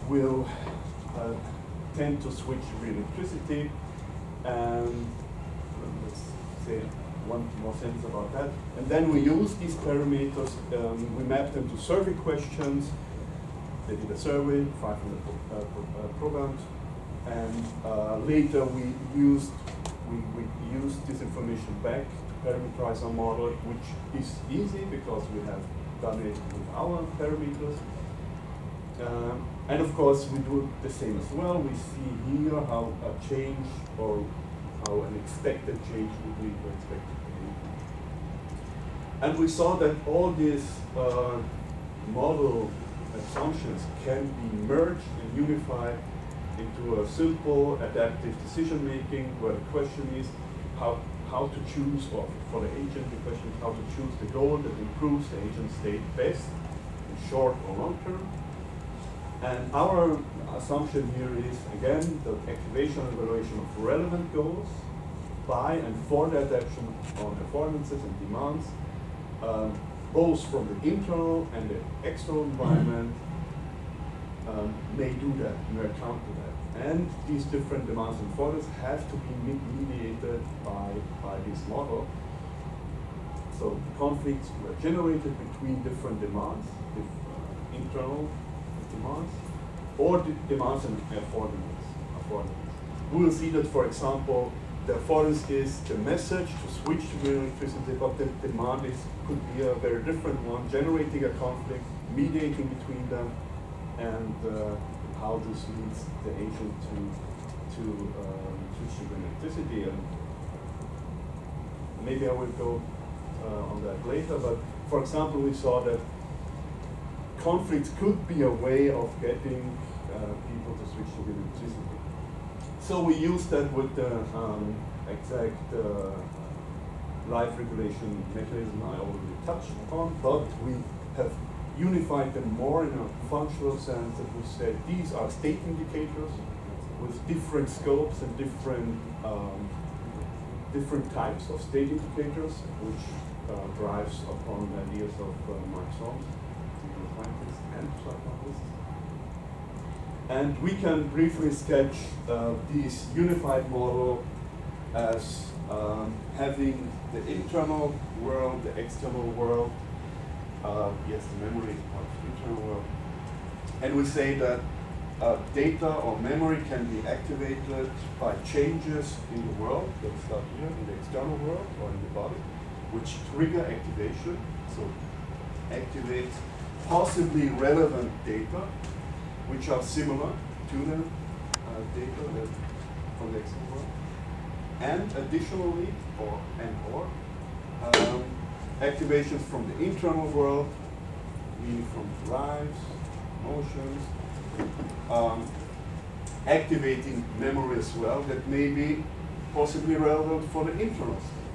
will tend to switch to real electricity. And let's say one more sentence about that. And then we use these parameters, we map them to survey questions. They did a survey, 500 programs, and later we used this information back to parameterize our model, which is easy because we have done it with our parameters. And of course, we do the same as well. We see here how a change or how an expected change would lead to expected behavior. And we saw that all these model assumptions can be merged and unified into a simple adaptive decision making, where the question is how to choose, or for the agent the question is how to choose the goal that improves the agent state best in short or long term. And our assumption here is, again, the activation and evaluation of relevant goals by and for the adaptation on affordances and demands, both from the internal and the external environment, may do that, may account to that. And these different demands and affordances have to be mediated by this model. So conflicts were generated between different demands, internal demands, or the demands and affordances. We will see that, for example, the affordance is the message to switch to real electricity, but the demand could be a very different one, generating a conflict, mediating between them, and how this leads the agent to switch to real electricity. And maybe I will go on that later, but for example, we saw that conflicts could be a way of getting people to switch to real electricity. So we use that with the exact life regulation mechanism I already touched upon, but we have unified them more in a functional sense that we said these are state indicators with different scopes and different types of state indicators, which drives upon the ideas of Mark Solms, scientist and psychologist. And we can briefly sketch this unified model as having the internal world, the external world. Yes, the memory is part of the internal world. And we say that data or memory can be activated by changes in the world, that start here, in the external world or in the body, which trigger activation. So activate possibly relevant data, which are similar to the data from the external world. And additionally, or activations from the internal world, meaning from drives, emotions, activating memory as well that may be possibly relevant for the internal state.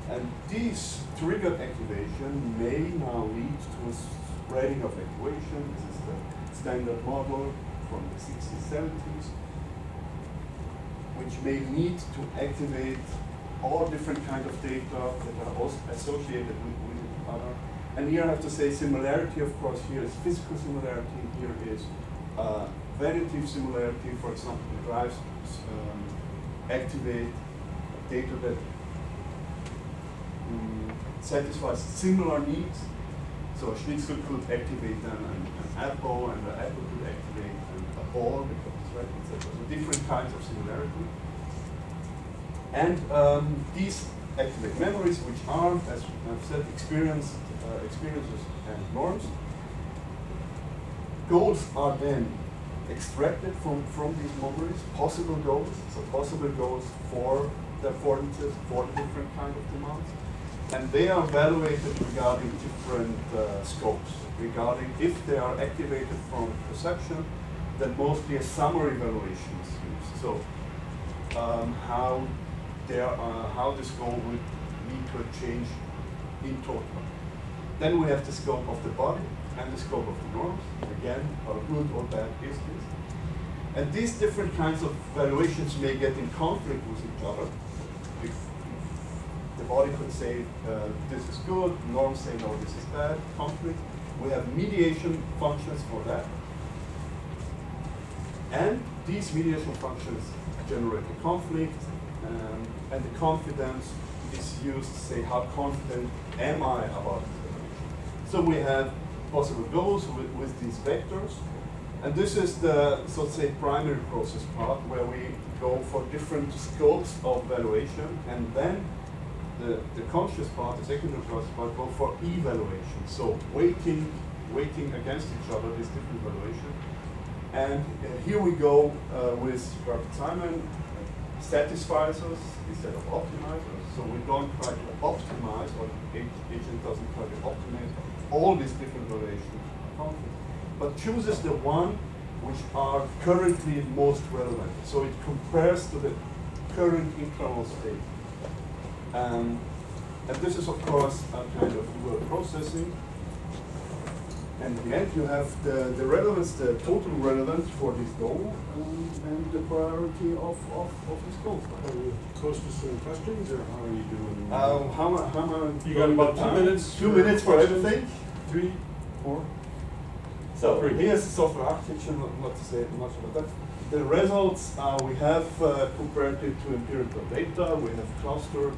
And these triggered activation may now lead to a spreading of actuation. This is the standard model from the 60s, 70s, which may lead to activate all different kinds of data that are also associated with each other. And here I have to say similarity, of course, here is physical similarity, here is variative similarity. For example, the drives activate data that satisfies similar needs. So a schnitzel could activate an apple, and the apple could activate a ball, because right, etc. So different kinds of similarity. And these activate memories, which are, as I've said, experiences and norms. Goals are then extracted from these memories, possible goals, so possible goals for the affordances, for the different kind of demands. And they are evaluated regarding different scopes, regarding if they are activated from perception, then mostly a summary evaluation is used. So how this goal would lead to a change in total. Then we have the scope of the body and the scope of the norms. Again, how good or bad is this? And these different kinds of evaluations may get in conflict with each other. If the body could say this is good, norms say no, this is bad, conflict. We have mediation functions for that. And these mediation functions generate a conflict, and the confidence is used to say how confident am I about this relation. So we have possible goals with these vectors, and this is the, so to say, primary process part where we go for different scopes of valuation, and then the conscious part, the secondary process part, go for evaluation. So weighting against each other, these different valuations. And here we go with Herbert-Simon satisfiers instead of optimizers. So we don't try to optimize, or the agent doesn't try to optimize all these different valuations, but chooses the one which are currently most relevant. So it compares to the current internal state. And this is, of course, a kind of word processing. And in the end, you have the relevance, the total relevance for this goal, and the priority of this goal. Are you close to some questions, or how are you doing? How many? You got about 2 minutes. 2 minutes for everything. 3, 4. So here's the software architecture. Not to say much about that. The results we have compared it to empirical data. We have clustered,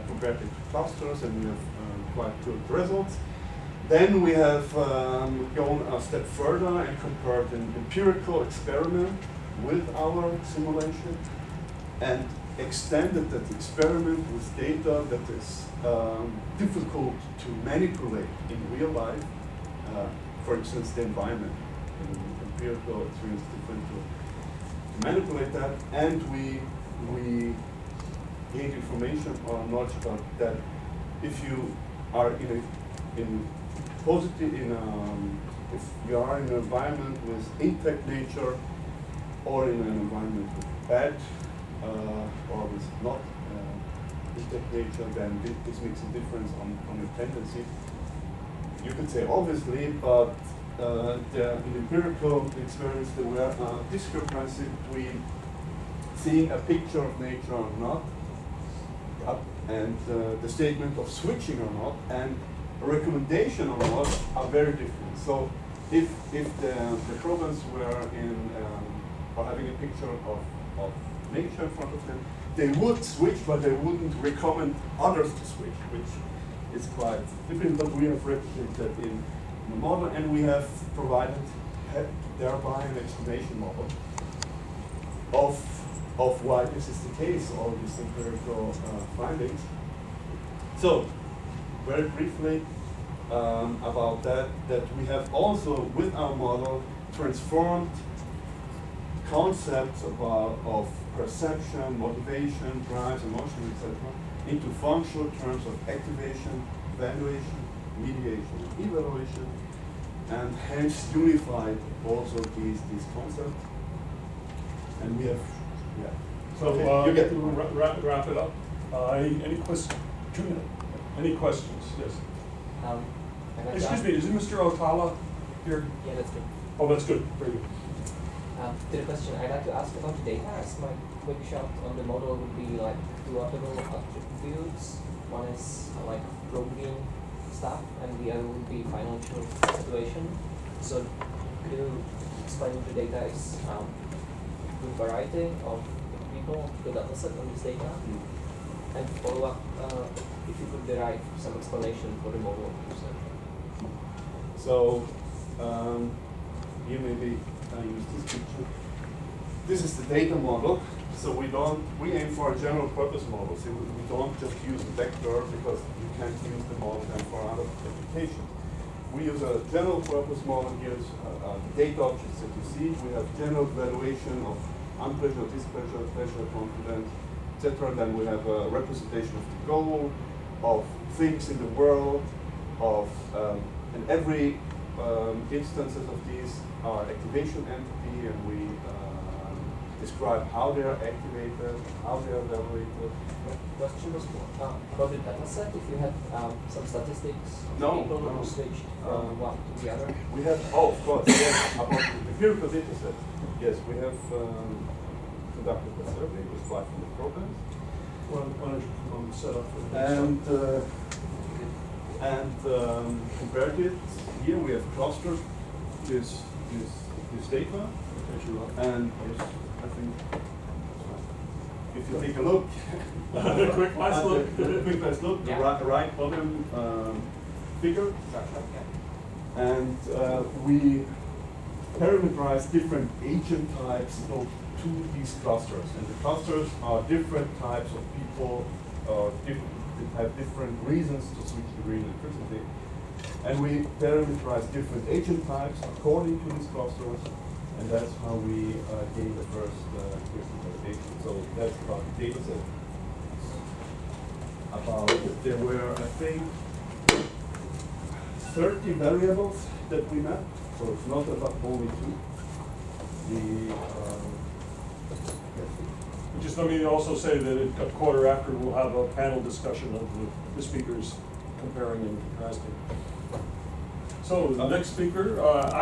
compared it to clusters, and we have quite good results. Then we have gone a step further and compared an empirical experiment with our simulation, and extended that experiment with data that is difficult to manipulate in real life. For instance, the environment. In empirical experience is different to manipulate that, and we gain information or knowledge about that. If you are if you are in an environment with intact nature, or in an environment with bad or with not intact nature, then this makes a difference on your tendency. You could say obviously, but in empirical experiments there were a discrepancy between seeing a picture of nature or not, and the statement of switching or not, and a recommendation or not are very different. So if the problems were in or having a picture of nature in front of them, they would switch, but they wouldn't recommend others to switch, which is quite different. But we have replicated that in the model, and we have provided thereby an explanation model of why this is the case, all these empirical findings. So, very briefly about that we have also, with our model, transformed concepts of perception, motivation, drives, emotion, etc., into functional terms of activation, valuation, mediation, and evaluation, and hence unified also these concepts. And we have, yeah. So you get to wrap it up. Any questions? 2 minutes. Any questions? Yes. Excuse me, is it Mr. Otala here? Yeah, that's good. Oh, that's good. Very good. To the question, I'd like to ask about the data. As my quick shot on the model would be like two optimal attributes. One is like protein stuff, and the other would be financial situation. So could you explain what the data is? Good variety of people, good data set on this data, and follow up if you could derive some explanation for the model. So here maybe I use this picture. This is the data model. So we aim for a general purpose model. So we don't just use a vector because you can't use the model then for other applications. We use a general purpose model. Here's data objects that you see. We have general valuation of unpleasure, displeasure, pleasure, confidence, etc. Then we have a representation of the goal, of things in the world, of and every instances of these are activation entity, and we describe how they are activated, how they are evaluated. The question was about the data set. If you had some statistics of people who switched from one to the other. We have, of course, yes, about the empirical data set. Yes, we have conducted a survey with 500 programs. Why don't you come on set up for the And And compared it, here we have clustered this data. And yes, I think if you take a look, Quick last look. quick last look, Yeah. the right bottom figure, Yeah. and we parameterize different agent types to these clusters. And the clusters are different types of people, have different reasons to switch to green electricity. And we parameterize different agent types according to these clusters, and that's how we gain the first crystal validation. So that's about the data set. There were, I think, 30 variables that we mapped, so it's not about only two. Just let me also say that a quarter after, we'll have a panel discussion of the speakers comparing and contrasting. So the next speaker, actually.